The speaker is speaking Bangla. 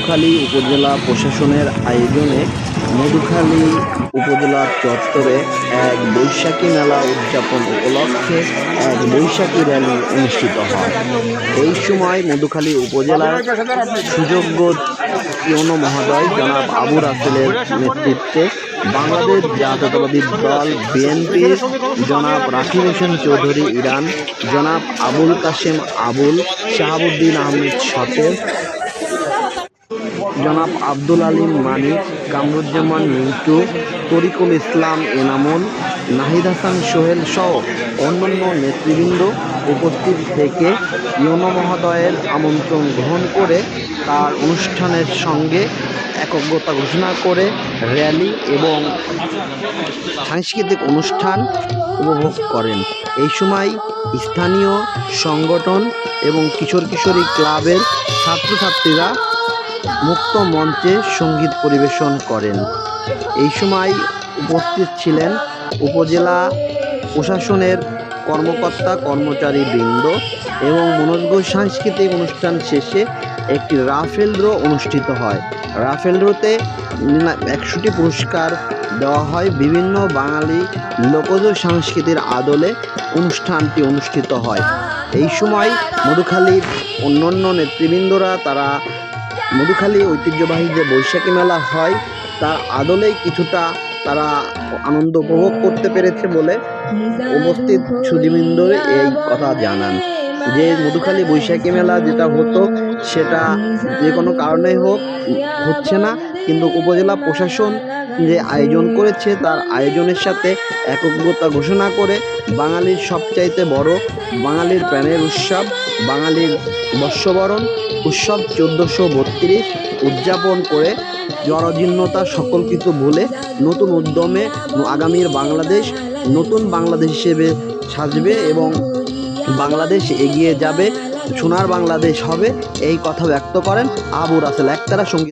মধুখালী উপজেলা প্রশাসনের আয়োজনে মধুখালী উপজেলা চত্বরে এক বৈশাখী মেলা উদযাপন উপলক্ষে এক বৈশাখী র্যালি অনুষ্ঠিত হয়। এই সময় মধুখালী উপজেলার সুযোগ্য ইউনো মহোদয় জনাব আবু রাসেলের নেতৃত্বে বাংলাদেশ জাতীয়তাবাদী দল বিএনপির জনাব রাকিব হোসেন চৌধুরী ইরান, জনাব আবুল কাশেম আবুল, শাহাবুদ্দিন আহমেদ সতের, জনাব আব্দুল আলিম মানিক, কামরুজ্জামান মিন্টু, তরিকুল ইসলাম এনামুল, নাহিদ হাসান সোহেল সহ অন্যান্য নেতৃবৃন্দ উপস্থিত থেকে ইউনো মহোদয়ের আমন্ত্রণ গ্রহণ করে তার অনুষ্ঠানের সঙ্গে একগ্রতা ঘোষণা করে র্যালি এবং সাংস্কৃতিক অনুষ্ঠান উপভোগ করেন। এই সময় স্থানীয় সংগঠন এবং কিশোর কিশোরী ক্লাবের ছাত্রছাত্রীরা মুক্ত মঞ্চে সঙ্গীত পরিবেশন করেন। এই সময় উপস্থিত ছিলেন উপজেলা প্রশাসনের কর্মকর্তা কর্মচারী বৃন্দ এবং মনোজ্ঞ সাংস্কৃতিক অনুষ্ঠান শেষে একটি রাফেল ড্র অনুষ্ঠিত হয়। রাফেল ড্রতে 100টি পুরস্কার দেওয়া হয়। বিভিন্ন বাঙালি লোকজ সংস্কৃতির আদলে অনুষ্ঠানটি অনুষ্ঠিত হয়। এই সময় মধুখালীর অন্যান্য নেতৃবৃন্দরা তারা মধুখালী ঐতিহ্যবাহী যে বৈশাখী মেলা হয় তার আদলেই কিছুটা তারা আনন্দ উপভোগ করতে পেরেছে বলে উপস্থিত সুধীবৃন্দ এই কথা জানান যে মধুখালী বৈশাখী মেলা যেটা হতো সেটা যে কোনো কারণে হোক হচ্ছে না, কিন্তু উপজেলা প্রশাসন যে আয়োজন করেছে তার আয়োজনের সাথে একগ্রতা ঘোষণা করে বাঙালির সবচাইতে বড় বাঙালির প্রাণের উৎসব বাঙালির বর্ষবরণ উৎসব 1432 উদযাপন করে জরাজীর্ণতা সকল কিছু ভুলে নতুন উদ্যমে আগামীর বাংলাদেশ নতুন বাংলাদেশ হিসেবে সাজবে এবং বাংলাদেশ এগিয়ে যাবে, সোনার বাংলাদেশ হবে, এই কথা ব্যক্ত করেন আবু রাসেল একতারা সঙ্গীত।